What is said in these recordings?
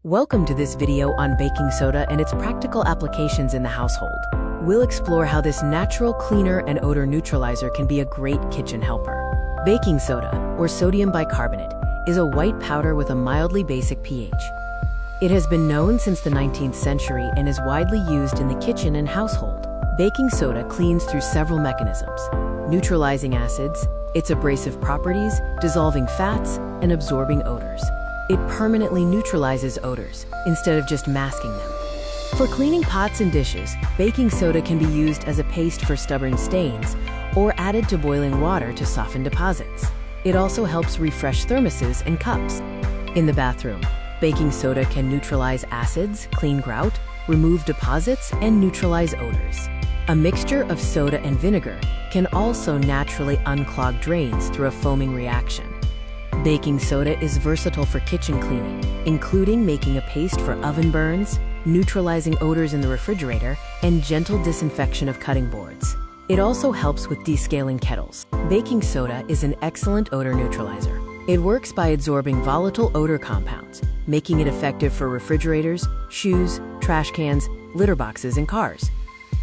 Welcome to this video on baking soda and its practical applications in the household. We'll explore how this natural cleaner and odor neutralizer can be a great kitchen helper. Baking soda, or sodium bicarbonate, is a white powder with a mildly basic pH. It has been known since the 19th century and is widely used in the kitchen and household. Baking soda cleans through several mechanisms: neutralizing acids, its abrasive properties, dissolving fats, and absorbing odors. It permanently neutralizes odors, instead of just masking them. For cleaning pots and dishes, baking soda can be used as a paste for stubborn stains, or added to boiling water to soften deposits. It also helps refresh thermoses and cups. In the bathroom, baking soda can neutralize acids, clean grout, remove deposits, and neutralize odors. A mixture of soda and vinegar can also naturally unclog drains through a foaming reaction. Baking soda is versatile for kitchen cleaning, including making a paste for oven burns, neutralizing odors in the refrigerator, and gentle disinfection of cutting boards. It also helps with descaling kettles. Baking soda is an excellent odor neutralizer. It works by absorbing volatile odor compounds, making it effective for refrigerators, shoes, trash cans, litter boxes, and cars.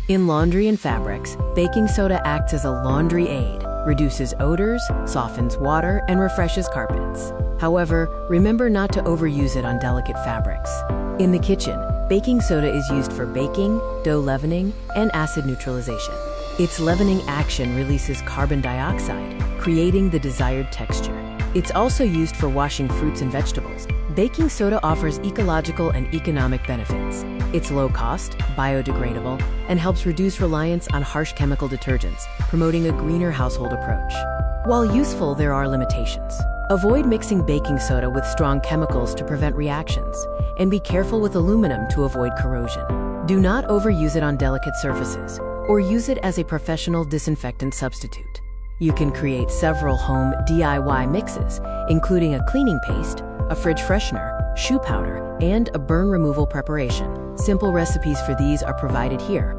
In laundry and fabrics, baking soda acts as a laundry aid, reduces odors, softens water, and refreshes carpets. However, remember not to overuse it on delicate fabrics. In the kitchen, baking soda is used for baking, dough leavening, and acid neutralization. Its leavening action releases carbon dioxide, creating the desired texture. It's also used for washing fruits and vegetables. Baking soda offers ecological and economic benefits. It's low cost, biodegradable, and helps reduce reliance on harsh chemical detergents, promoting a greener household approach. While useful, there are limitations. Avoid mixing baking soda with strong chemicals to prevent reactions, and be careful with aluminum to avoid corrosion. Do not overuse it on delicate surfaces, or use it as a professional disinfectant substitute. You can create several home DIY mixes, including a cleaning paste, a fridge freshener, shoe powder, and a burn removal preparation. Simple recipes for these are provided here.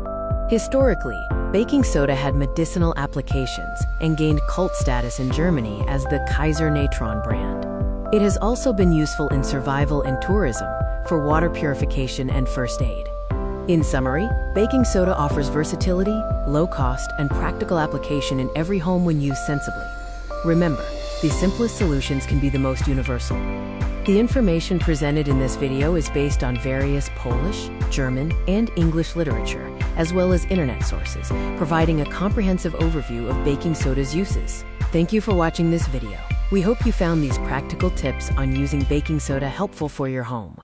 Historically, baking soda had medicinal applications and gained cult status in Germany as the Kaiser Natron brand. It has also been useful in survival and tourism, for water purification and first aid. In summary, baking soda offers versatility, low cost, and practical application in every home when used sensibly. Remember, the simplest solutions can be the most universal. The information presented in this video is based on various Polish, German, and English literature, as well as internet sources, providing a comprehensive overview of baking soda's uses. Thank you for watching this video. We hope you found these practical tips on using baking soda helpful for your home.